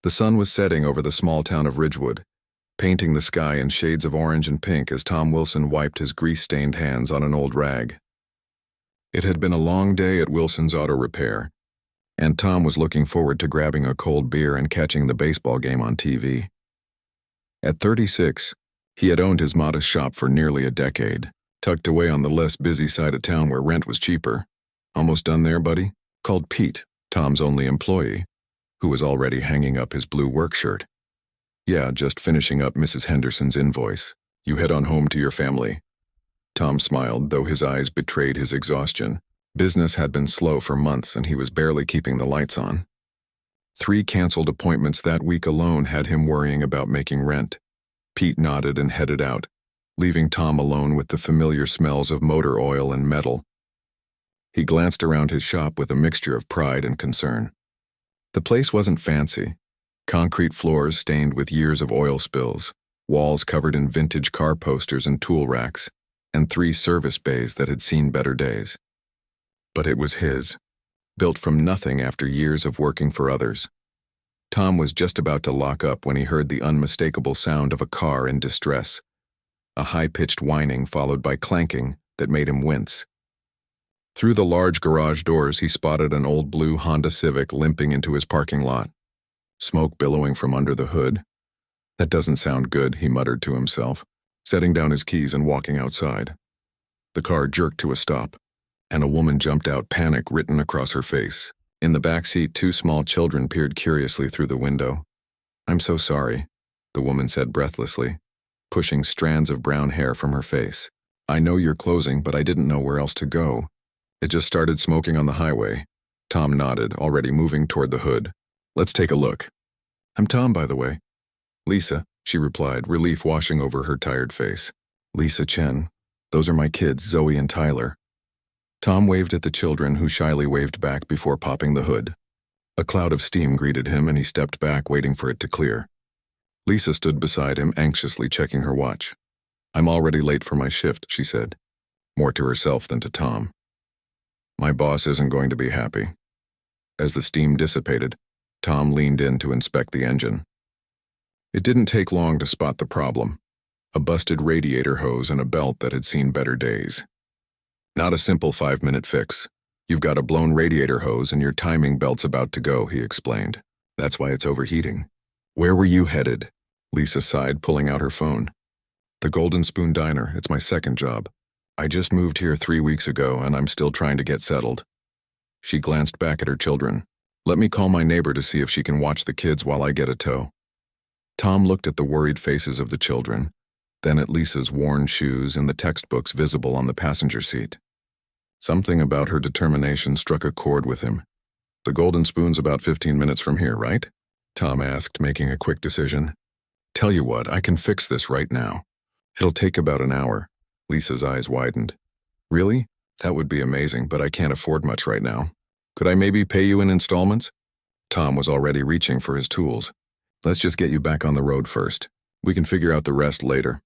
The sun was setting over the small town of Ridgewood, painting the sky in shades of orange and pink as Tom Wilson wiped his grease-stained hands on an old rag. It had been a long day at Wilson's Auto Repair, and Tom was looking forward to grabbing a cold beer and catching the baseball game on TV. At 36, he had owned his modest shop for nearly a decade, tucked away on the less busy side of town where rent was cheaper. "Almost done there, buddy?" called Pete, Tom's only employee, who was already hanging up his blue work shirt. "Yeah, just finishing up Mrs. Henderson's invoice. You head on home to your family." Tom smiled, though his eyes betrayed his exhaustion. Business had been slow for months, and he was barely keeping the lights on. 3 canceled appointments that week alone had him worrying about making rent. Pete nodded and headed out, leaving Tom alone with the familiar smells of motor oil and metal. He glanced around his shop with a mixture of pride and concern. The place wasn't fancy. Concrete floors stained with years of oil spills, walls covered in vintage car posters and tool racks, and 3 service bays that had seen better days. But it was his, built from nothing after years of working for others. Tom was just about to lock up when he heard the unmistakable sound of a car in distress, a high-pitched whining followed by clanking that made him wince. Through the large garage doors, he spotted an old blue Honda Civic limping into his parking lot, smoke billowing from under the hood. "That doesn't sound good," he muttered to himself, setting down his keys and walking outside. The car jerked to a stop, and a woman jumped out, panic written across her face. In the back seat, 2 small children peered curiously through the window. "I'm so sorry," the woman said breathlessly, pushing strands of brown hair from her face. "I know you're closing, but I didn't know where else to go. It just started smoking on the highway." Tom nodded, already moving toward the hood. "Let's take a look." "I'm Tom, by the way." "Lisa," she replied, relief washing over her tired face. "Lisa Chen. Those are my kids, Zoe and Tyler." Tom waved at the children, who shyly waved back before popping the hood. A cloud of steam greeted him, and he stepped back, waiting for it to clear. Lisa stood beside him, anxiously checking her watch. "I'm already late for my shift," she said, more to herself than to Tom. "My boss isn't going to be happy." As the steam dissipated, Tom leaned in to inspect the engine. It didn't take long to spot the problem: a busted radiator hose and a belt that had seen better days. "Not a simple 5-minute fix. You've got a blown radiator hose and your timing belt's about to go," he explained. "That's why it's overheating." "Where were you headed?" Lisa sighed, pulling out her phone. "The Golden Spoon Diner. It's my second job. I just moved here 3 weeks ago, and I'm still trying to get settled." She glanced back at her children. "Let me call my neighbor to see if she can watch the kids while I get a tow." Tom looked at the worried faces of the children, then at Lisa's worn shoes and the textbooks visible on the passenger seat. Something about her determination struck a chord with him. "The Golden Spoon's about 15 minutes from here, right?" Tom asked, making a quick decision. "Tell you what, I can fix this right now. It'll take about an hour." Lisa's eyes widened. "Really? That would be amazing, but I can't afford much right now. Could I maybe pay you in installments?" Tom was already reaching for his tools. "Let's just get you back on the road first. We can figure out the rest later."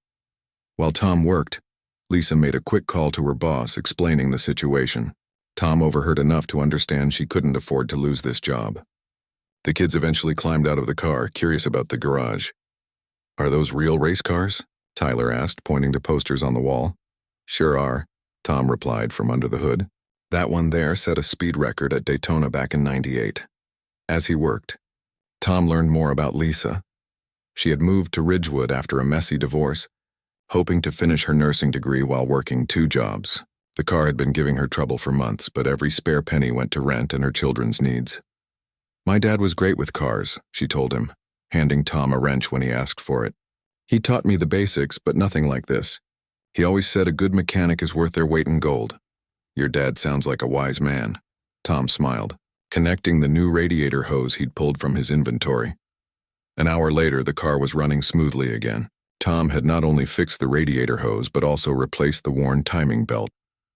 While Tom worked, Lisa made a quick call to her boss, explaining the situation. Tom overheard enough to understand she couldn't afford to lose this job. The kids eventually climbed out of the car, curious about the garage. "Are those real race cars?" Tyler asked, pointing to posters on the wall. "Sure are," Tom replied from under the hood. "That one there set a speed record at Daytona back in '98. As he worked, Tom learned more about Lisa. She had moved to Ridgewood after a messy divorce, hoping to finish her nursing degree while working 2 jobs. The car had been giving her trouble for months, but every spare penny went to rent and her children's needs. "My dad was great with cars," she told him, handing Tom a wrench when he asked for it. "He taught me the basics, but nothing like this. He always said a good mechanic is worth their weight in gold." "Your dad sounds like a wise man," Tom smiled, connecting the new radiator hose he'd pulled from his inventory. An hour later, the car was running smoothly again. Tom had not only fixed the radiator hose, but also replaced the worn timing belt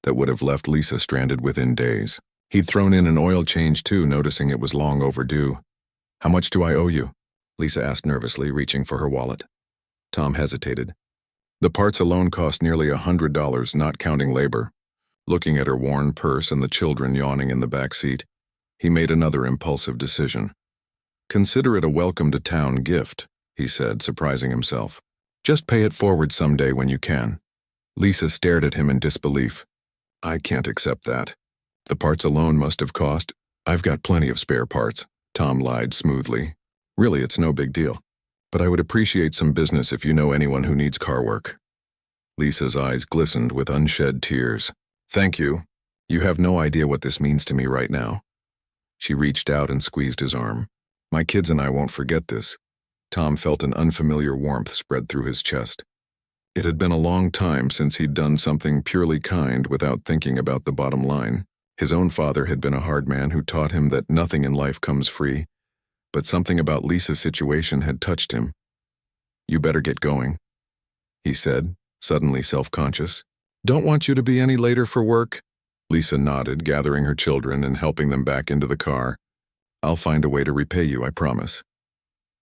that would have left Lisa stranded within days. He'd thrown in an oil change too, noticing it was long overdue. "How much do I owe you?" Lisa asked nervously, reaching for her wallet. Tom hesitated. The parts alone cost nearly $100, not counting labor. Looking at her worn purse and the children yawning in the back seat, he made another impulsive decision. Consider it a welcome-to-town gift, he said, surprising himself. Just pay it forward someday when you can. Lisa stared at him in disbelief. I can't accept that. The parts alone must have cost. I've got plenty of spare parts, Tom lied smoothly. Really, it's no big deal. But I would appreciate some business if you know anyone who needs car work. Lisa's eyes glistened with unshed tears. Thank you. You have no idea what this means to me right now. She reached out and squeezed his arm. My kids and I won't forget this. Tom felt an unfamiliar warmth spread through his chest. It had been a long time since he'd done something purely kind without thinking about the bottom line. His own father had been a hard man who taught him that nothing in life comes free, but something about Lisa's situation had touched him. You better get going, he said, suddenly self-conscious. Don't want you to be any later for work. Lisa nodded, gathering her children and helping them back into the car. I'll find a way to repay you, I promise.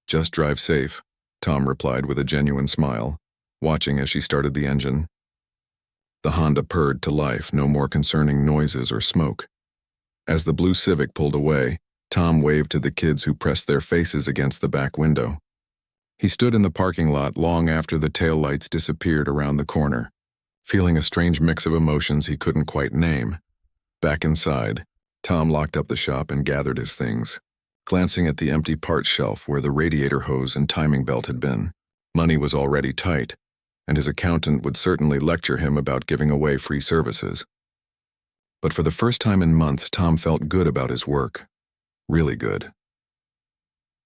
Just drive safe, Tom replied with a genuine smile, watching as she started the engine. The Honda purred to life, no more concerning noises or smoke. As the blue Civic pulled away, Tom waved to the kids who pressed their faces against the back window. He stood in the parking lot long after the taillights disappeared around the corner, feeling a strange mix of emotions he couldn't quite name. Back inside, Tom locked up the shop and gathered his things, glancing at the empty parts shelf where the radiator hose and timing belt had been. Money was already tight, and his accountant would certainly lecture him about giving away free services. But for the first time in months, Tom felt good about his work. Really good.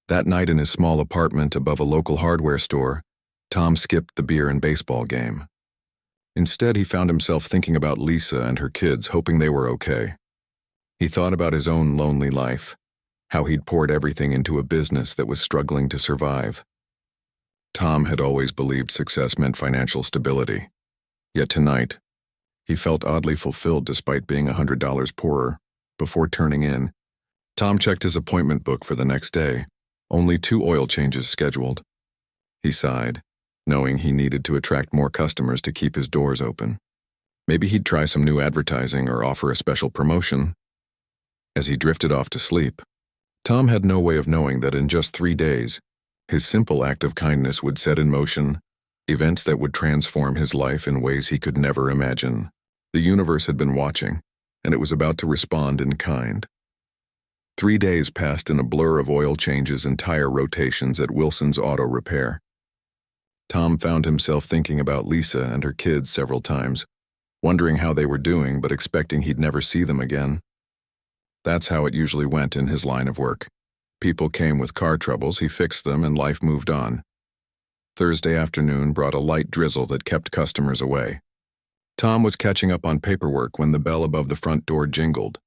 That night in his small apartment above a local hardware store, Tom skipped the beer and baseball game. Instead, he found himself thinking about Lisa and her kids, hoping they were okay. He thought about his own lonely life, how he'd poured everything into a business that was struggling to survive. Tom had always believed success meant financial stability. Yet tonight, he felt oddly fulfilled despite being $100 poorer. Before turning in, Tom checked his appointment book for the next day. Only 2 oil changes scheduled. He sighed, knowing he needed to attract more customers to keep his doors open. Maybe he'd try some new advertising or offer a special promotion. As he drifted off to sleep, Tom had no way of knowing that in just 3 days, his simple act of kindness would set in motion events that would transform his life in ways he could never imagine. The universe had been watching, and it was about to respond in kind. 3 days passed in a blur of oil changes and tire rotations at Wilson's Auto Repair. Tom found himself thinking about Lisa and her kids several times, wondering how they were doing but expecting he'd never see them again. That's how it usually went in his line of work. People came with car troubles, he fixed them, and life moved on. Thursday afternoon brought a light drizzle that kept customers away. Tom was catching up on paperwork when the bell above the front door jingled.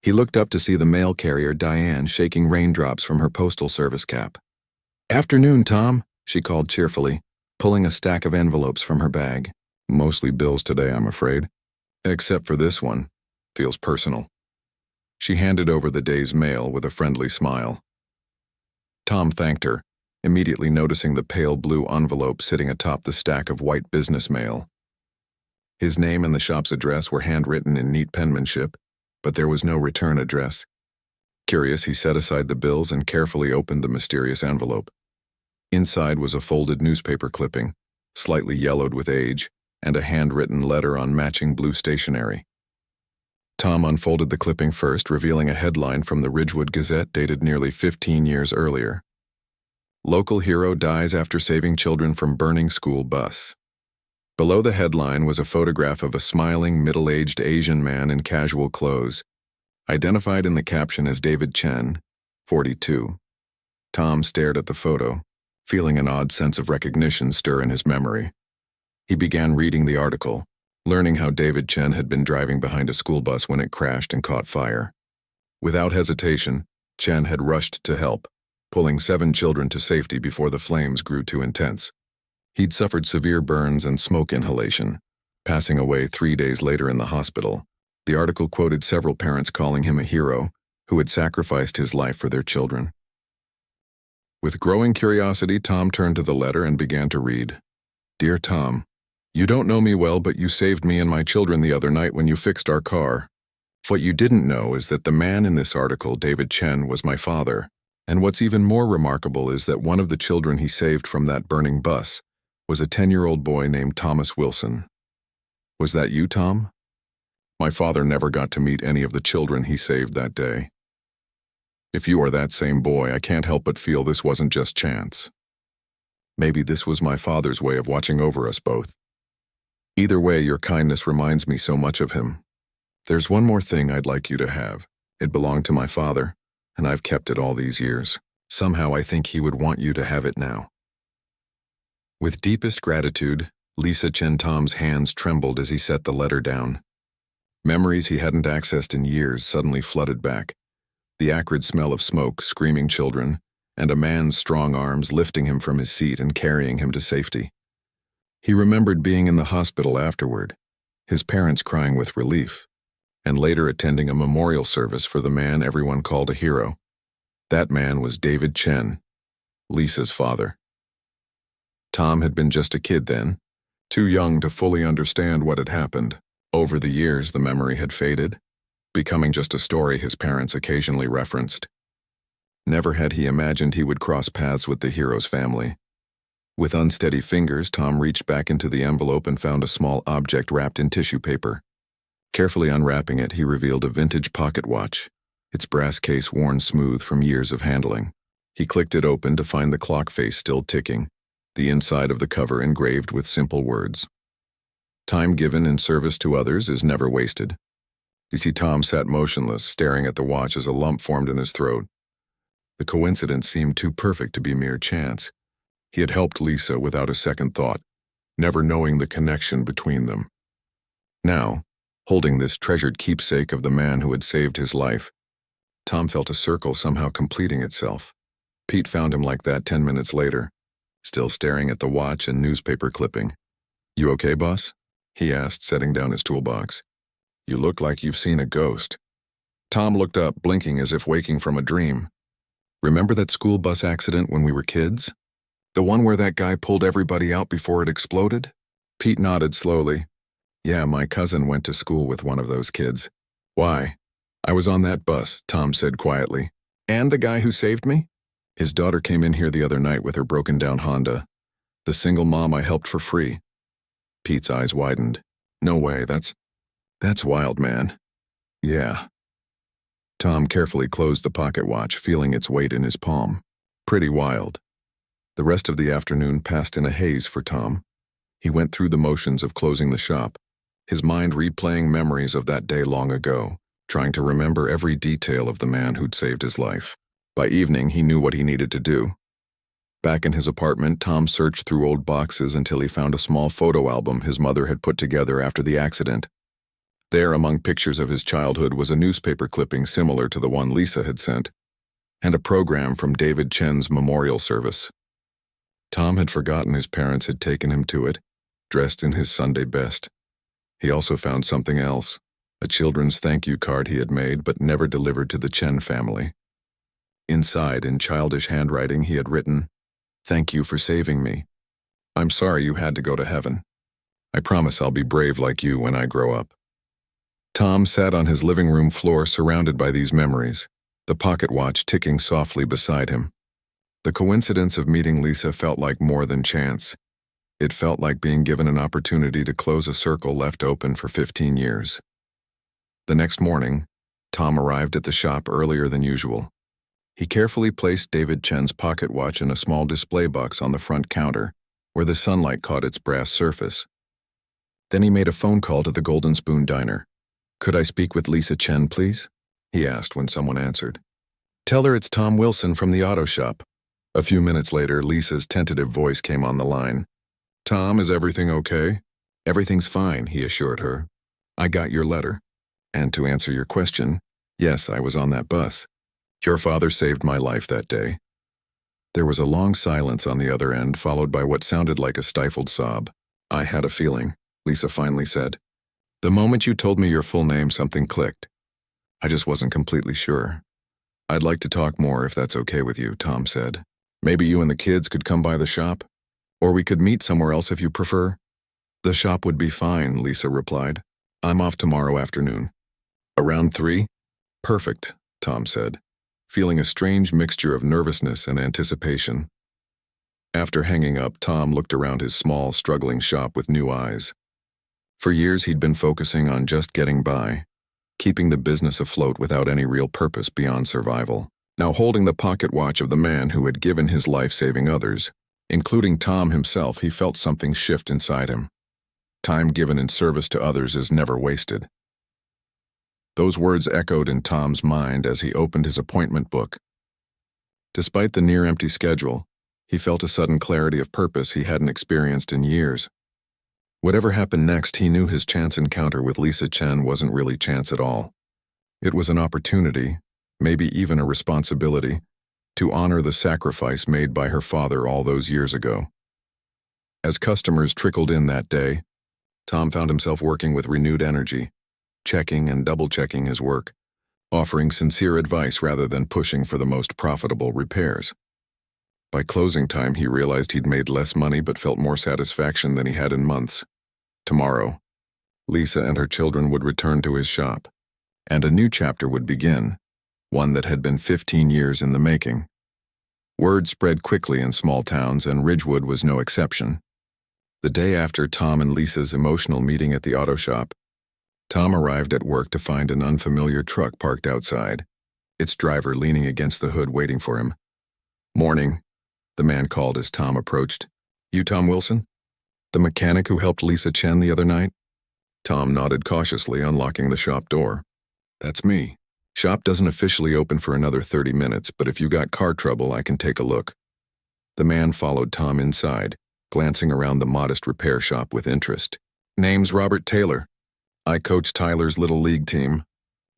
He looked up to see the mail carrier Diane shaking raindrops from her postal service cap. Afternoon, Tom, she called cheerfully, pulling a stack of envelopes from her bag. Mostly bills today, I'm afraid. Except for this one. Feels personal. She handed over the day's mail with a friendly smile. Tom thanked her, immediately noticing the pale blue envelope sitting atop the stack of white business mail. His name and the shop's address were handwritten in neat penmanship, but there was no return address. Curious, he set aside the bills and carefully opened the mysterious envelope. Inside was a folded newspaper clipping, slightly yellowed with age, and a handwritten letter on matching blue stationery. Tom unfolded the clipping first, revealing a headline from the Ridgewood Gazette dated nearly 15 years earlier. Local hero dies after saving children from burning school bus. Below the headline was a photograph of a smiling, middle-aged Asian man in casual clothes, identified in the caption as David Chen, 42. Tom stared at the photo, feeling an odd sense of recognition stir in his memory. He began reading the article, learning how David Chen had been driving behind a school bus when it crashed and caught fire. Without hesitation, Chen had rushed to help, pulling 7 children to safety before the flames grew too intense. He'd suffered severe burns and smoke inhalation, passing away 3 days later in the hospital. The article quoted several parents calling him a hero who had sacrificed his life for their children. With growing curiosity, Tom turned to the letter and began to read. Dear Tom, you don't know me well, but you saved me and my children the other night when you fixed our car. What you didn't know is that the man in this article, David Chen, was my father. And what's even more remarkable is that one of the children he saved from that burning bus was a 10-year-old boy named Thomas Wilson. Was that you, Tom? My father never got to meet any of the children he saved that day. If you are that same boy, I can't help but feel this wasn't just chance. Maybe this was my father's way of watching over us both. Either way, your kindness reminds me so much of him. There's one more thing I'd like you to have. It belonged to my father, and I've kept it all these years. Somehow I think he would want you to have it now. With deepest gratitude, Lisa Chen Tom's hands trembled as he set the letter down. Memories he hadn't accessed in years suddenly flooded back. The acrid smell of smoke, screaming children, and a man's strong arms lifting him from his seat and carrying him to safety. He remembered being in the hospital afterward, his parents crying with relief, and later attending a memorial service for the man everyone called a hero. That man was David Chen, Lisa's father. Tom had been just a kid then, too young to fully understand what had happened. Over the years, the memory had faded, becoming just a story his parents occasionally referenced. Never had he imagined he would cross paths with the hero's family. With unsteady fingers, Tom reached back into the envelope and found a small object wrapped in tissue paper. Carefully unwrapping it, he revealed a vintage pocket watch, its brass case worn smooth from years of handling. He clicked it open to find the clock face still ticking, the inside of the cover engraved with simple words. Time given in service to others is never wasted. You see, Tom sat motionless, staring at the watch as a lump formed in his throat. The coincidence seemed too perfect to be mere chance. He had helped Lisa without a second thought, never knowing the connection between them. Now, holding this treasured keepsake of the man who had saved his life, Tom felt a circle somehow completing itself. Pete found him like that 10 minutes later, still staring at the watch and newspaper clipping. "You okay, boss?" he asked, setting down his toolbox. "You look like you've seen a ghost." Tom looked up, blinking as if waking from a dream. "Remember that school bus accident when we were kids? The one where that guy pulled everybody out before it exploded?" Pete nodded slowly. "Yeah, my cousin went to school with one of those kids." "Why?" "I was on that bus," Tom said quietly. "And the guy who saved me? His daughter came in here the other night with her broken-down Honda. The single mom I helped for free." Pete's eyes widened. "No way, that's wild, man." "Yeah." Tom carefully closed the pocket watch, feeling its weight in his palm. Pretty wild. The rest of the afternoon passed in a haze for Tom. He went through the motions of closing the shop, his mind replaying memories of that day long ago, trying to remember every detail of the man who'd saved his life. By evening, he knew what he needed to do. Back in his apartment, Tom searched through old boxes until he found a small photo album his mother had put together after the accident. There, among pictures of his childhood, was a newspaper clipping similar to the one Lisa had sent, and a program from David Chen's memorial service. Tom had forgotten his parents had taken him to it, dressed in his Sunday best. He also found something else, a children's thank you card he had made but never delivered to the Chen family. Inside, in childish handwriting, he had written, "Thank you for saving me. I'm sorry you had to go to heaven. I promise I'll be brave like you when I grow up." Tom sat on his living room floor surrounded by these memories, the pocket watch ticking softly beside him. The coincidence of meeting Lisa felt like more than chance. It felt like being given an opportunity to close a circle left open for 15 years. The next morning, Tom arrived at the shop earlier than usual. He carefully placed David Chen's pocket watch in a small display box on the front counter, where the sunlight caught its brass surface. Then he made a phone call to the Golden Spoon Diner. "Could I speak with Lisa Chen, please?" he asked when someone answered. "Tell her it's Tom Wilson from the auto shop." A few minutes later, Lisa's tentative voice came on the line. "Tom, is everything okay?" "Everything's fine," he assured her. "I got your letter. And to answer your question, yes, I was on that bus. Your father saved my life that day." There was a long silence on the other end, followed by what sounded like a stifled sob. "I had a feeling," Lisa finally said. "The moment you told me your full name, something clicked. I just wasn't completely sure." "I'd like to talk more if that's okay with you," Tom said. "Maybe you and the kids could come by the shop? Or we could meet somewhere else if you prefer." "The shop would be fine," Lisa replied. "I'm off tomorrow afternoon." "Around 3? "Perfect," Tom said. feeling a strange mixture of nervousness and anticipation. After hanging up, Tom looked around his small, struggling shop with new eyes. For years he'd been focusing on just getting by, keeping the business afloat without any real purpose beyond survival. Now holding the pocket watch of the man who had given his life saving others, including Tom himself, he felt something shift inside him. Time given in service to others is never wasted. Those words echoed in Tom's mind as he opened his appointment book. Despite the near-empty schedule, he felt a sudden clarity of purpose he hadn't experienced in years. Whatever happened next, he knew his chance encounter with Lisa Chen wasn't really chance at all. It was an opportunity, maybe even a responsibility, to honor the sacrifice made by her father all those years ago. As customers trickled in that day, Tom found himself working with renewed energy, checking and double-checking his work, offering sincere advice rather than pushing for the most profitable repairs. By closing time, he realized he'd made less money but felt more satisfaction than he had in months. Tomorrow, Lisa and her children would return to his shop, and a new chapter would begin, one that had been 15 years in the making. Word spread quickly in small towns, and Ridgewood was no exception. The day after Tom and Lisa's emotional meeting at the auto shop, Tom arrived at work to find an unfamiliar truck parked outside, its driver leaning against the hood waiting for him. "Morning," the man called as Tom approached. "You Tom Wilson? The mechanic who helped Lisa Chen the other night?" Tom nodded cautiously, unlocking the shop door. "That's me. Shop doesn't officially open for another 30 minutes, but if you got car trouble, I can take a look." The man followed Tom inside, glancing around the modest repair shop with interest. "Name's Robert Taylor. I coach Tyler's little league team.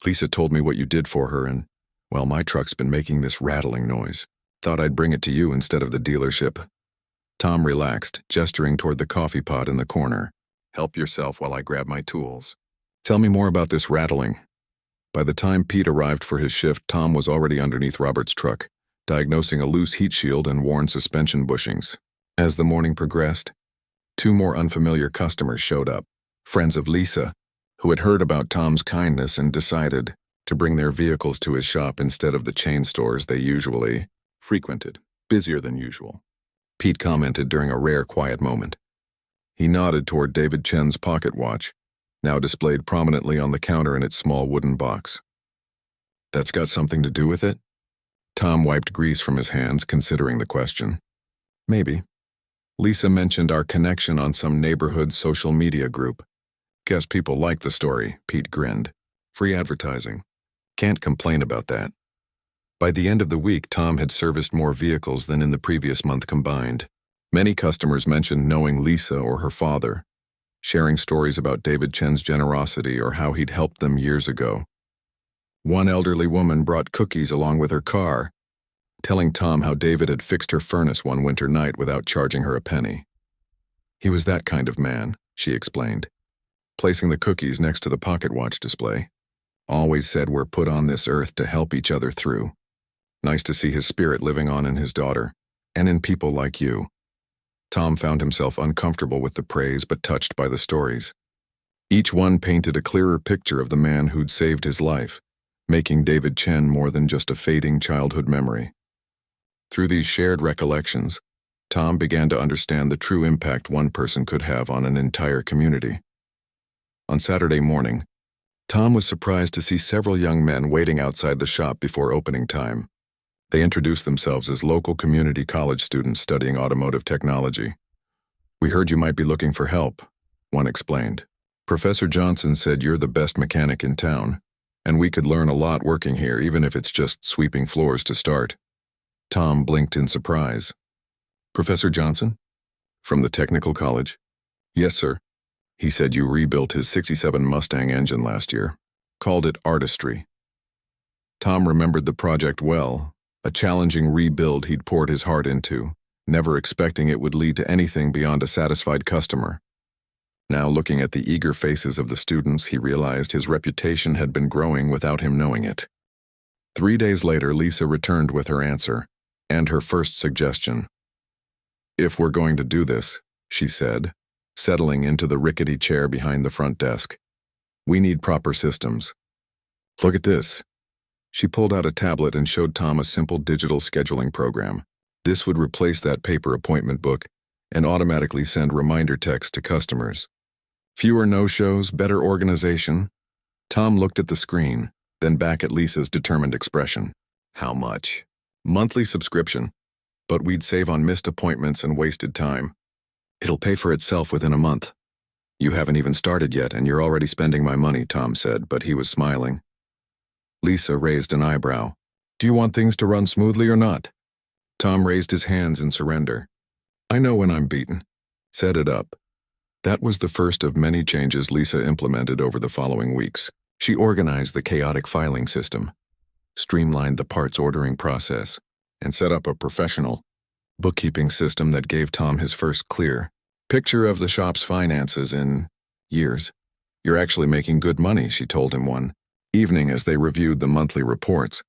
Lisa told me what you did for her, and, well, my truck's been making this rattling noise. Thought I'd bring it to you instead of the dealership." Tom relaxed, gesturing toward the coffee pot in the corner. "Help yourself while I grab my tools. Tell me more about this rattling." By the time Pete arrived for his shift, Tom was already underneath Robert's truck, diagnosing a loose heat shield and worn suspension bushings. As the morning progressed, 2 more unfamiliar customers showed up, friends of Lisa, who had heard about Tom's kindness and decided to bring their vehicles to his shop instead of the chain stores they usually frequented. "Busier than usual," Pete commented during a rare quiet moment. He nodded toward David Chen's pocket watch, now displayed prominently on the counter in its small wooden box. "That's got something to do with it?" Tom wiped grease from his hands, considering the question. "Maybe. Lisa mentioned our connection on some neighborhood social media group. Guess people like the story," Pete grinned. "Free advertising. Can't complain about that." By the end of the week, Tom had serviced more vehicles than in the previous month combined. Many customers mentioned knowing Lisa or her father, sharing stories about David Chen's generosity or how he'd helped them years ago. One elderly woman brought cookies along with her car, telling Tom how David had fixed her furnace one winter night without charging her a penny. "He was that kind of man," she explained, placing the cookies next to the pocket watch display. "Always said we're put on this earth to help each other through. Nice to see his spirit living on in his daughter, and in people like you." Tom found himself uncomfortable with the praise but touched by the stories. Each one painted a clearer picture of the man who'd saved his life, making David Chen more than just a fading childhood memory. Through these shared recollections, Tom began to understand the true impact one person could have on an entire community. On Saturday morning, Tom was surprised to see several young men waiting outside the shop before opening time. They introduced themselves as local community college students studying automotive technology. "We heard you might be looking for help," one explained. "Professor Johnson said you're the best mechanic in town, and we could learn a lot working here, even if it's just sweeping floors to start." Tom blinked in surprise. "Professor Johnson? From the technical college?" "Yes, sir. He said you rebuilt his '67 Mustang engine last year. Called it artistry." Tom remembered the project well, a challenging rebuild he'd poured his heart into, never expecting it would lead to anything beyond a satisfied customer. Now, looking at the eager faces of the students, he realized his reputation had been growing without him knowing it. 3 days later, Lisa returned with her answer, and her first suggestion. "If we're going to do this," she said, settling into the rickety chair behind the front desk, "we need proper systems. Look at this." She pulled out a tablet and showed Tom a simple digital scheduling program. This would replace that paper appointment book and automatically send reminder texts to customers. Fewer no-shows, better organization. Tom looked at the screen, then back at Lisa's determined expression. How much? Monthly subscription. But we'd save on missed appointments and wasted time. It'll pay for itself within a month. You haven't even started yet, and you're already spending my money, Tom said, but he was smiling. Lisa raised an eyebrow. Do you want things to run smoothly or not? Tom raised his hands in surrender. I know when I'm beaten. Set it up. That was the first of many changes Lisa implemented over the following weeks. She organized the chaotic filing system, streamlined the parts ordering process, and set up a professional bookkeeping system that gave Tom his first clear picture of the shop's finances in years. You're actually making good money, she told him one evening as they reviewed the monthly reports.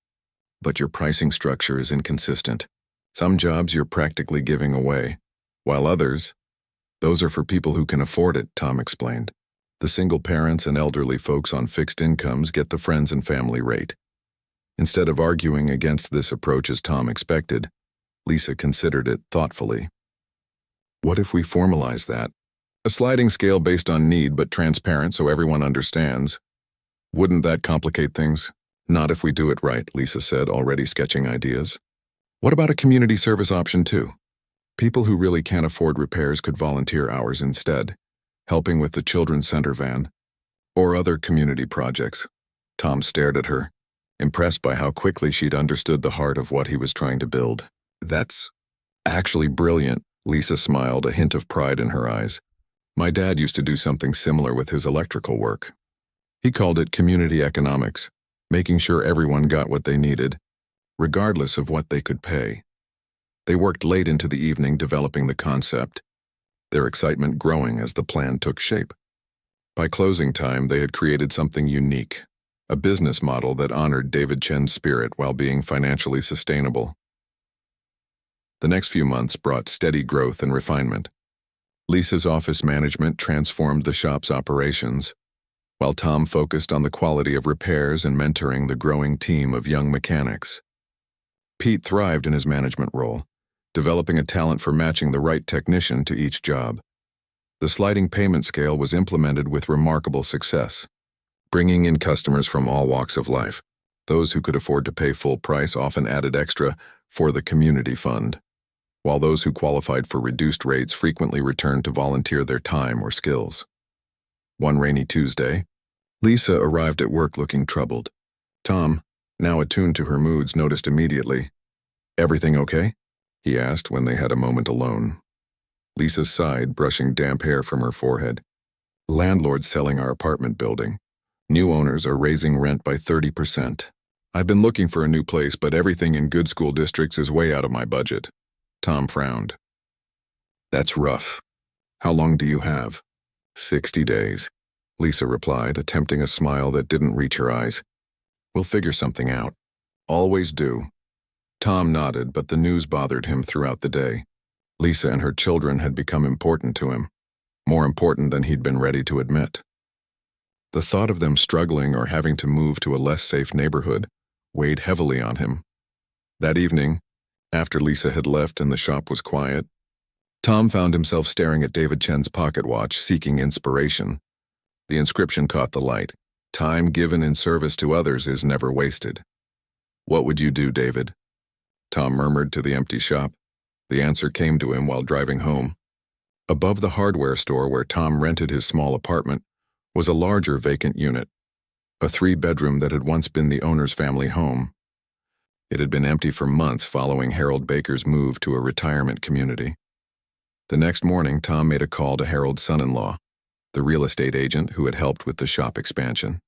But your pricing structure is inconsistent. Some jobs you're practically giving away, while others, those are for people who can afford it, Tom explained. The single parents and elderly folks on fixed incomes get the friends and family rate. Instead of arguing against this approach as Tom expected, Lisa considered it thoughtfully. What if we formalize that? A sliding scale based on need but transparent so everyone understands. Wouldn't that complicate things? Not if we do it right, Lisa said, already sketching ideas. What about a community service option too? People who really can't afford repairs could volunteer hours instead, helping with the children's center van, or other community projects. Tom stared at her, impressed by how quickly she'd understood the heart of what he was trying to build. That's actually brilliant, Lisa smiled, a hint of pride in her eyes. My dad used to do something similar with his electrical work. He called it community economics, making sure everyone got what they needed, regardless of what they could pay. They worked late into the evening developing the concept, their excitement growing as the plan took shape. By closing time, they had created something unique, a business model that honored David Chen's spirit while being financially sustainable. The next few months brought steady growth and refinement. Lisa's office management transformed the shop's operations, while Tom focused on the quality of repairs and mentoring the growing team of young mechanics. Pete thrived in his management role, developing a talent for matching the right technician to each job. The sliding payment scale was implemented with remarkable success, bringing in customers from all walks of life. Those who could afford to pay full price often added extra for the community fund, while those who qualified for reduced rates frequently returned to volunteer their time or skills. One rainy Tuesday, Lisa arrived at work looking troubled. Tom, now attuned to her moods, noticed immediately. Everything okay? He asked when they had a moment alone. Lisa sighed, brushing damp hair from her forehead. Landlord's selling our apartment building. New owners are raising rent by 30%. I've been looking for a new place, but everything in good school districts is way out of my budget. Tom frowned. That's rough. How long do you have? 60 days, Lisa replied, attempting a smile that didn't reach her eyes. We'll figure something out. Always do. Tom nodded, but the news bothered him throughout the day. Lisa and her children had become important to him, more important than he'd been ready to admit. The thought of them struggling or having to move to a less safe neighborhood weighed heavily on him. That evening, after Lisa had left and the shop was quiet, Tom found himself staring at David Chen's pocket watch, seeking inspiration. The inscription caught the light. Time given in service to others is never wasted. What would you do, David? Tom murmured to the empty shop. The answer came to him while driving home. Above the hardware store where Tom rented his small apartment was a larger vacant unit, a 3-bedroom that had once been the owner's family home. It had been empty for months following Harold Baker's move to a retirement community. The next morning, Tom made a call to Harold's son-in-law, the real estate agent who had helped with the shop expansion.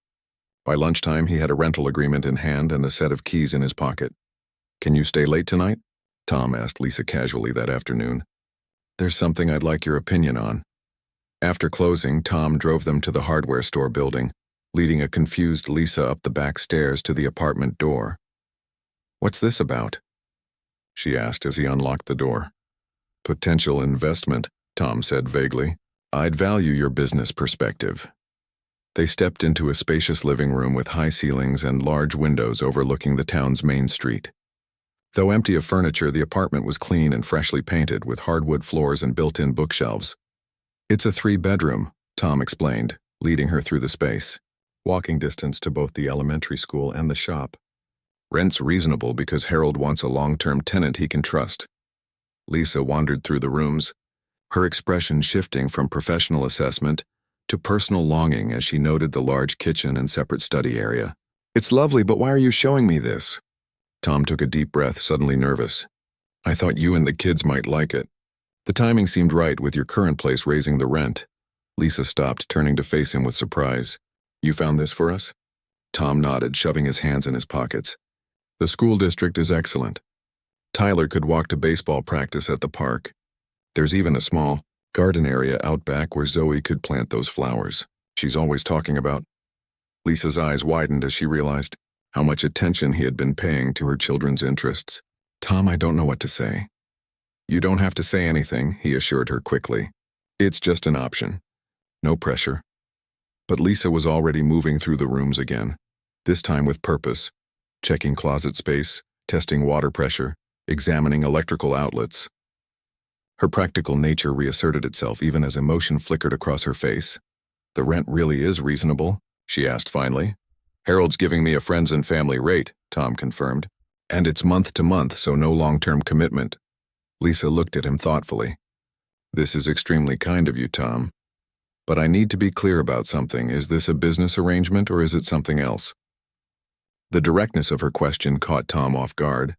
By lunchtime, he had a rental agreement in hand and a set of keys in his pocket. Can you stay late tonight? Tom asked Lisa casually that afternoon. There's something I'd like your opinion on. After closing, Tom drove them to the hardware store building, leading a confused Lisa up the back stairs to the apartment door. What's this about? She asked as he unlocked the door. Potential investment, Tom said vaguely. I'd value your business perspective. They stepped into a spacious living room with high ceilings and large windows overlooking the town's main street. Though empty of furniture, the apartment was clean and freshly painted with hardwood floors and built-in bookshelves. "It's a 3-bedroom, Tom explained, leading her through the space. Walking distance to both the elementary school and the shop. Rent's reasonable because Harold wants a long-term tenant he can trust." Lisa wandered through the rooms, her expression shifting from professional assessment to personal longing as she noted the large kitchen and separate study area. "It's lovely, but why are you showing me this?" Tom took a deep breath, suddenly nervous. "I thought you and the kids might like it. The timing seemed right with your current place raising the rent." Lisa stopped, turning to face him with surprise. "You found this for us?" Tom nodded, shoving his hands in his pockets. "The school district is excellent. Tyler could walk to baseball practice at the park. There's even a small garden area out back where Zoe could plant those flowers she's always talking about." Lisa's eyes widened as she realized how much attention he had been paying to her children's interests. "Tom, I don't know what to say." "You don't have to say anything," he assured her quickly. "It's just an option. No pressure." But Lisa was already moving through the rooms again, this time with purpose, checking closet space, testing water pressure, examining electrical outlets. Her practical nature reasserted itself even as emotion flickered across her face. "The rent really is reasonable?" she asked finally. "Harold's giving me a friends and family rate," Tom confirmed. "And it's month to month, so no long-term commitment." Lisa looked at him thoughtfully. "This is extremely kind of you, Tom. But I need to be clear about something. Is this a business arrangement or is it something else?" The directness of her question caught Tom off guard.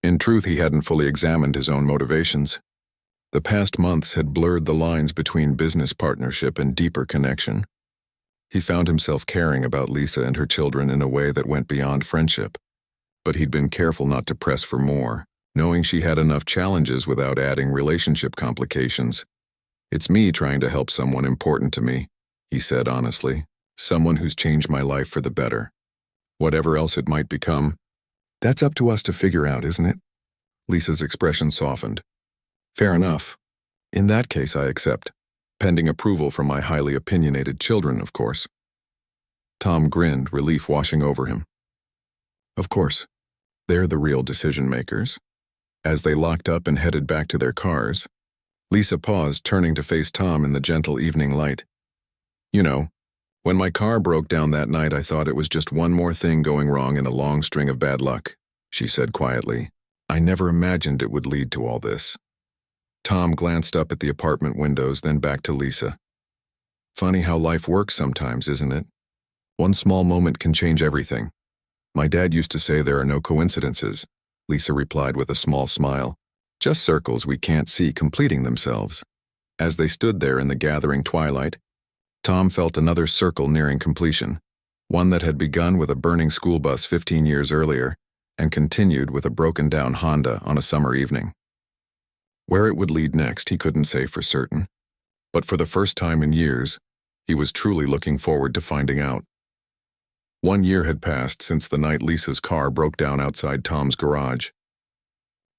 In truth, he hadn't fully examined his own motivations. The past months had blurred the lines between business partnership and deeper connection. He found himself caring about Lisa and her children in a way that went beyond friendship. But he'd been careful not to press for more, knowing she had enough challenges without adding relationship complications. "It's me trying to help someone important to me," he said honestly. "Someone who's changed my life for the better. Whatever else it might become, that's up to us to figure out, isn't it?" Lisa's expression softened. "Fair enough. In that case, I accept. Pending approval from my highly opinionated children, of course." Tom grinned, relief washing over him. "Of course. They're the real decision makers." As they locked up and headed back to their cars, Lisa paused, turning to face Tom in the gentle evening light. "You know, when my car broke down that night, I thought it was just one more thing going wrong in a long string of bad luck," she said quietly. "I never imagined it would lead to all this." Tom glanced up at the apartment windows, then back to Lisa. "Funny how life works sometimes, isn't it? One small moment can change everything." "My dad used to say there are no coincidences," Lisa replied with a small smile. "Just circles we can't see completing themselves." As they stood there in the gathering twilight, Tom felt another circle nearing completion, one that had begun with a burning school bus 15 years earlier and continued with a broken-down Honda on a summer evening. Where it would lead next, he couldn't say for certain. But for the first time in years, he was truly looking forward to finding out. 1 year had passed since the night Lisa's car broke down outside Tom's garage.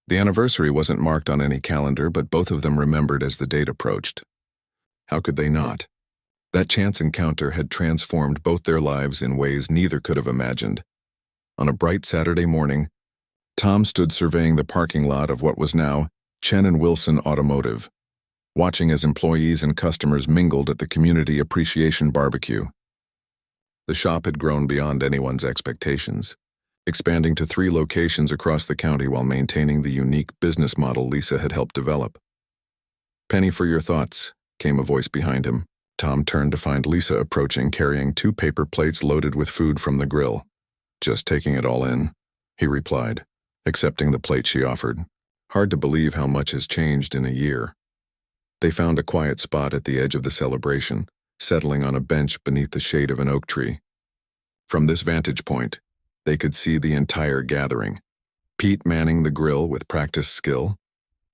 The anniversary wasn't marked on any calendar, but both of them remembered as the date approached. How could they not? That chance encounter had transformed both their lives in ways neither could have imagined. On a bright Saturday morning, Tom stood surveying the parking lot of what was now Chen & Wilson Automotive, watching as employees and customers mingled at the Community Appreciation Barbecue. The shop had grown beyond anyone's expectations, expanding to 3 locations across the county while maintaining the unique business model Lisa had helped develop. "Penny for your thoughts," came a voice behind him. Tom turned to find Lisa approaching, carrying 2 paper plates loaded with food from the grill. "Just taking it all in," he replied, accepting the plate she offered. Hard to believe how much has changed in a year. They found a quiet spot at the edge of the celebration, settling on a bench beneath the shade of an oak tree. From this vantage point, they could see the entire gathering. Pete manning the grill with practiced skill,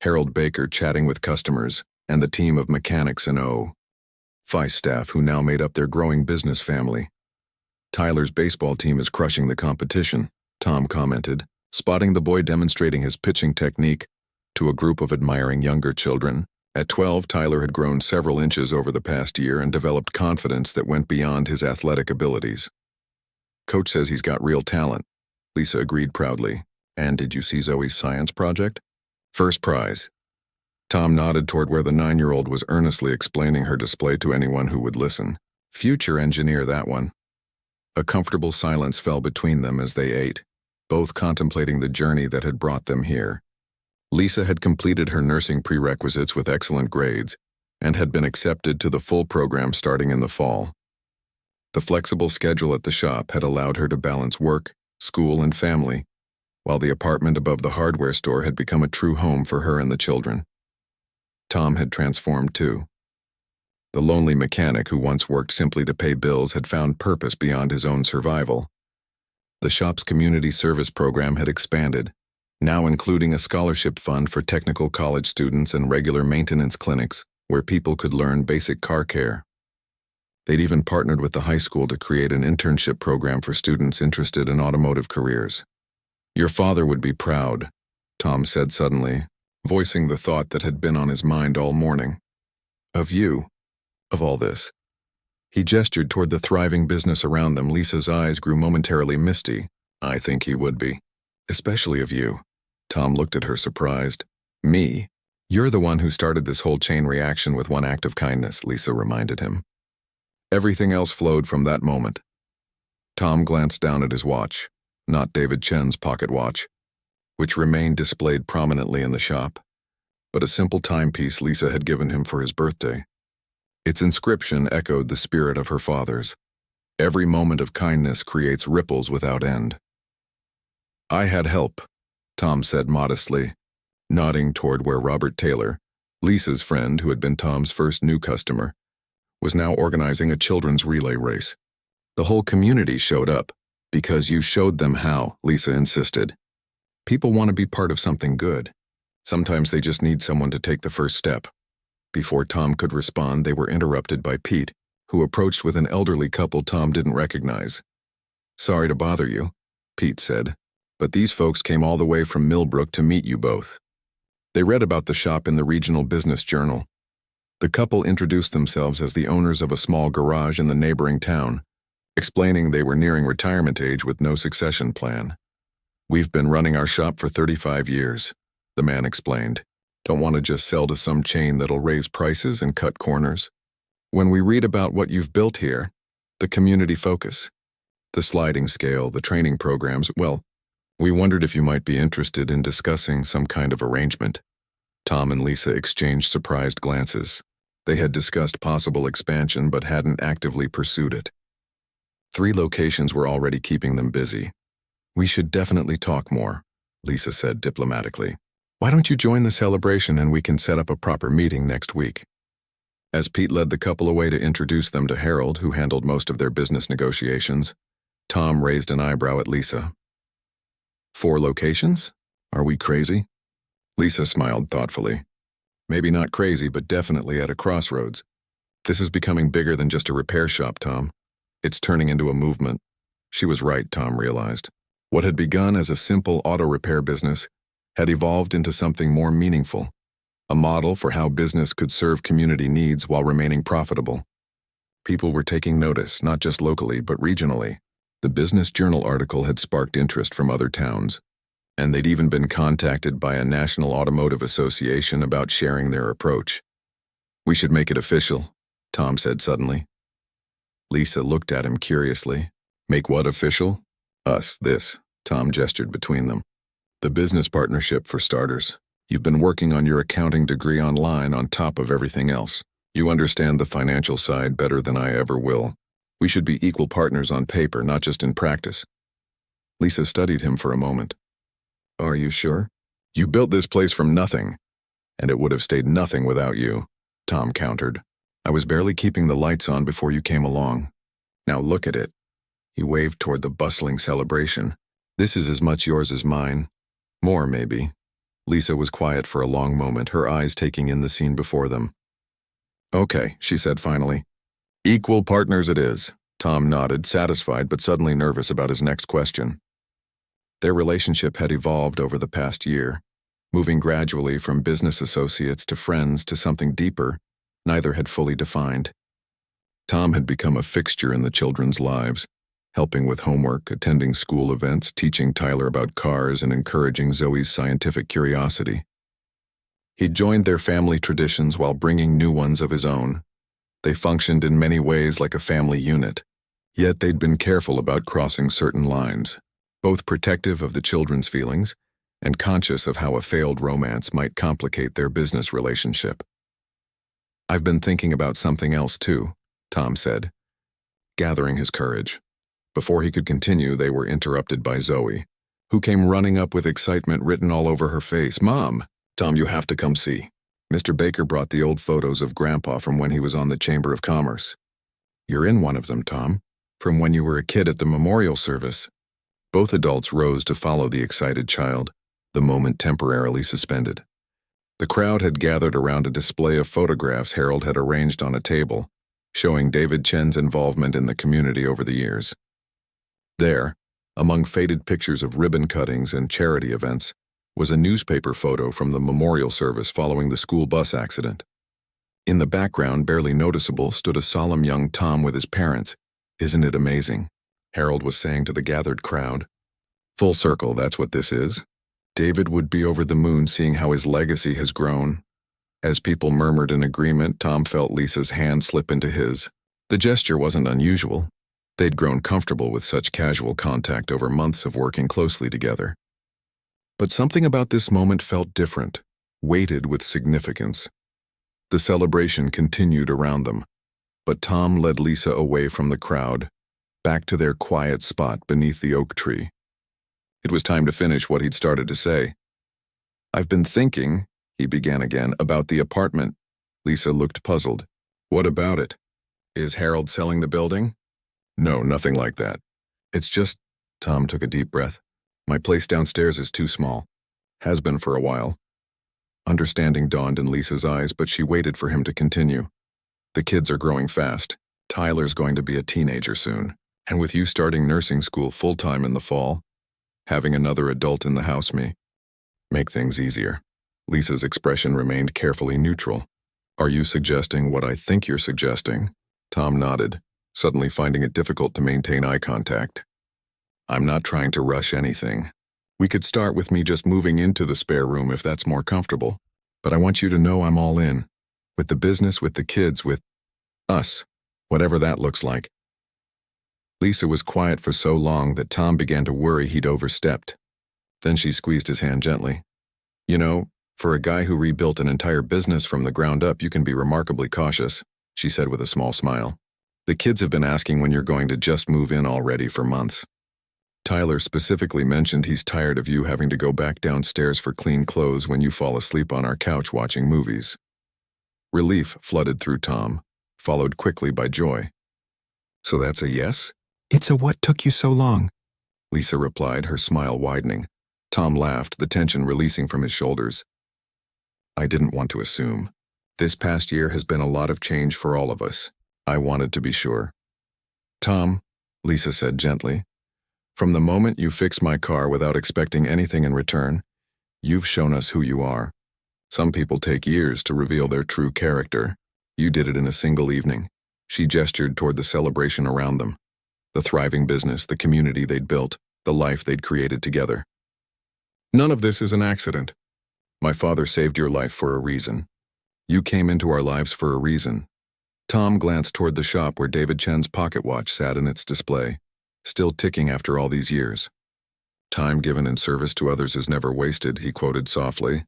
Harold Baker chatting with customers, and the team of mechanics and O.F.I. staff who now made up their growing business family. "Tyler's baseball team is crushing the competition," Tom commented, spotting the boy demonstrating his pitching technique to a group of admiring younger children. At 12, Tyler had grown several inches over the past year and developed confidence that went beyond his athletic abilities. Coach says he's got real talent, Lisa agreed proudly. And did you see Zoe's science project? First prize. Tom nodded toward where the 9-year-old was earnestly explaining her display to anyone who would listen. Future engineer, that one. A comfortable silence fell between them as they ate, both contemplating the journey that had brought them here. Lisa had completed her nursing prerequisites with excellent grades and had been accepted to the full program starting in the fall. The flexible schedule at the shop had allowed her to balance work, school, and family, while the apartment above the hardware store had become a true home for her and the children. Tom had transformed too. The lonely mechanic who once worked simply to pay bills had found purpose beyond his own survival. The shop's community service program had expanded, now including a scholarship fund for technical college students and regular maintenance clinics where people could learn basic car care. They'd even partnered with the high school to create an internship program for students interested in automotive careers. Your father would be proud, Tom said suddenly, voicing the thought that had been on his mind all morning. Of you. Of all this. He gestured toward the thriving business around them. Lisa's eyes grew momentarily misty. I think he would be. Especially of you. Tom looked at her surprised. Me? You're the one who started this whole chain reaction with one act of kindness, Lisa reminded him. Everything else flowed from that moment. Tom glanced down at his watch, not David Chen's pocket watch, which remained displayed prominently in the shop, but a simple timepiece Lisa had given him for his birthday. Its inscription echoed the spirit of her father's. Every moment of kindness creates ripples without end. I had help, Tom said modestly, nodding toward where Robert Taylor, Lisa's friend who had been Tom's first new customer, was now organizing a children's relay race. The whole community showed up, because you showed them how, Lisa insisted. People want to be part of something good. Sometimes they just need someone to take the first step. Before Tom could respond, they were interrupted by Pete, who approached with an elderly couple Tom didn't recognize. Sorry to bother you, Pete said, but these folks came all the way from Millbrook to meet you both. They read about the shop in the Regional Business Journal. The couple introduced themselves as the owners of a small garage in the neighboring town, explaining they were nearing retirement age with no succession plan. We've been running our shop for 35 years, the man explained. Don't want to just sell to some chain that'll raise prices and cut corners. When we read about what you've built here, the community focus, the sliding scale, the training programs, well, we wondered if you might be interested in discussing some kind of arrangement. Tom and Lisa exchanged surprised glances. They had discussed possible expansion but hadn't actively pursued it. 3 locations were already keeping them busy. We should definitely talk more, Lisa said diplomatically. Why don't you join the celebration and we can set up a proper meeting next week? As Pete led the couple away to introduce them to Harold, who handled most of their business negotiations, Tom raised an eyebrow at Lisa. 4 locations? Are we crazy? Lisa smiled thoughtfully. Maybe not crazy, but definitely at a crossroads. This is becoming bigger than just a repair shop, Tom. It's turning into a movement. She was right, Tom realized. What had begun as a simple auto repair business had evolved into something more meaningful, a model for how business could serve community needs while remaining profitable. People were taking notice, not just locally, but regionally. The Business Journal article had sparked interest from other towns, and they'd even been contacted by a national automotive association about sharing their approach. We should make it official, Tom said suddenly. Lisa looked at him curiously. Make what official? Us, this, Tom gestured between them. The business partnership for starters. You've been working on your accounting degree online on top of everything else. You understand the financial side better than I ever will. We should be equal partners on paper, not just in practice. Lisa studied him for a moment. Are you sure? You built this place from nothing, and it would have stayed nothing without you, Tom countered. I was barely keeping the lights on before you came along. Now look at it. He waved toward the bustling celebration. This is as much yours as mine. More, maybe. Lisa was quiet for a long moment, her eyes taking in the scene before them. Okay, she said finally. Equal partners it is. Tom nodded, satisfied but suddenly nervous about his next question. Their relationship had evolved over the past year. moving gradually from business associates to friends to something deeper, neither had fully defined. Tom had become a fixture in the children's lives, helping with homework, attending school events, teaching Tyler about cars, and encouraging Zoe's scientific curiosity. He'd joined their family traditions while bringing new ones of his own. They functioned in many ways like a family unit, yet they'd been careful about crossing certain lines, both protective of the children's feelings and conscious of how a failed romance might complicate their business relationship. "I've been thinking about something else too," Tom said, gathering his courage. Before he could continue, they were interrupted by Zoe, who came running up with excitement written all over her face. "Mom! Tom, you have to come see. Mr. Baker brought the old photos of Grandpa from when he was on the Chamber of Commerce. You're in one of them, Tom, from when you were a kid at the memorial service." Both adults rose to follow the excited child, the moment temporarily suspended. The crowd had gathered around a display of photographs Harold had arranged on a table, showing David Chen's involvement in the community over the years. There, among faded pictures of ribbon cuttings and charity events, was a newspaper photo from the memorial service following the school bus accident. In the background, barely noticeable, stood a solemn young Tom with his parents. "Isn't it amazing?" Harold was saying to the gathered crowd. "Full circle, that's what this is." David would be over the moon seeing how his legacy has grown. As people murmured in agreement, Tom felt Lisa's hand slip into his. The gesture wasn't unusual. They'd grown comfortable with such casual contact over months of working closely together. But something about this moment felt different, weighted with significance. The celebration continued around them, but Tom led Lisa away from the crowd, back to their quiet spot beneath the oak tree. It was time to finish what he'd started to say. "I've been thinking," he began again, "about the apartment." Lisa looked puzzled. "What about it? Is Harold selling the building?" "No, nothing like that. It's just," Tom took a deep breath, "my place downstairs is too small. Has been for a while." Understanding dawned in Lisa's eyes, but she waited for him to continue. "The kids are growing fast. Tyler's going to be a teenager soon, and with you starting nursing school full-time in the fall, having another adult in the house may make things easier." Lisa's expression remained carefully neutral. "Are you suggesting what I think you're suggesting?" Tom nodded, suddenly finding it difficult to maintain eye contact. "I'm not trying to rush anything. We could start with me just moving into the spare room if that's more comfortable, but I want you to know I'm all in. With the business, with the kids, with us, whatever that looks like." Lisa was quiet for so long that Tom began to worry he'd overstepped. Then she squeezed his hand gently. "You know, for a guy who rebuilt an entire business from the ground up, you can be remarkably cautious," she said with a small smile. "The kids have been asking when you're going to just move in already for months. Tyler specifically mentioned he's tired of you having to go back downstairs for clean clothes when you fall asleep on our couch watching movies." Relief flooded through Tom, followed quickly by joy. "So that's a yes?" "It's a what took you so long?" Lisa replied, her smile widening. Tom laughed, the tension releasing from his shoulders. "I didn't want to assume. This past year has been a lot of change for all of us. I wanted to be sure." "Tom," Lisa said gently, "from the moment you fixed my car without expecting anything in return, you've shown us who you are. Some people take years to reveal their true character. You did it in a single evening." She gestured toward the celebration around them. The thriving business, the community they'd built, the life they'd created together. "None of this is an accident. My father saved your life for a reason. You came into our lives for a reason." Tom glanced toward the shop where David Chen's pocket watch sat in its display, still ticking after all these years. "Time given in service to others is never wasted," he quoted softly.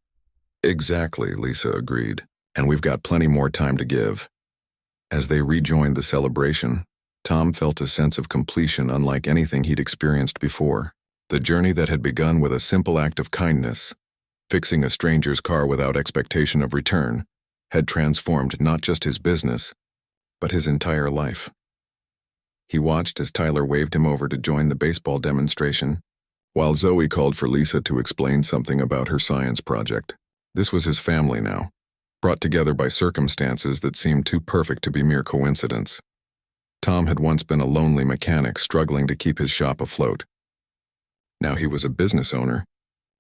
"Exactly," Lisa agreed, "and we've got plenty more time to give." As they rejoined the celebration, Tom felt a sense of completion unlike anything he'd experienced before. The journey that had begun with a simple act of kindness, fixing a stranger's car without expectation of return, had transformed not just his business, but his entire life. He watched as Tyler waved him over to join the baseball demonstration, while Zoe called for Lisa to explain something about her science project. This was his family now, brought together by circumstances that seemed too perfect to be mere coincidence. Tom had once been a lonely mechanic struggling to keep his shop afloat. Now he was a business owner,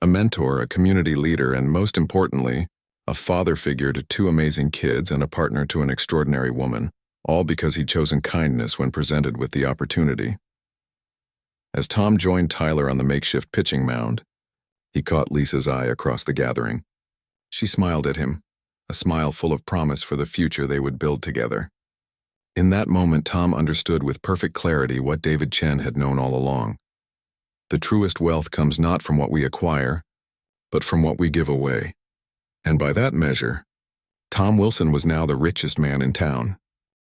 A mentor, a community leader, and most importantly, a father figure to two amazing kids and a partner to an extraordinary woman, all because he'd chosen kindness when presented with the opportunity. As Tom joined Tyler on the makeshift pitching mound, he caught Lisa's eye across the gathering. She smiled at him, a smile full of promise for the future they would build together. In that moment, Tom understood with perfect clarity what David Chen had known all along. The truest wealth comes not from what we acquire, but from what we give away. And by that measure, Tom Wilson was now the richest man in town.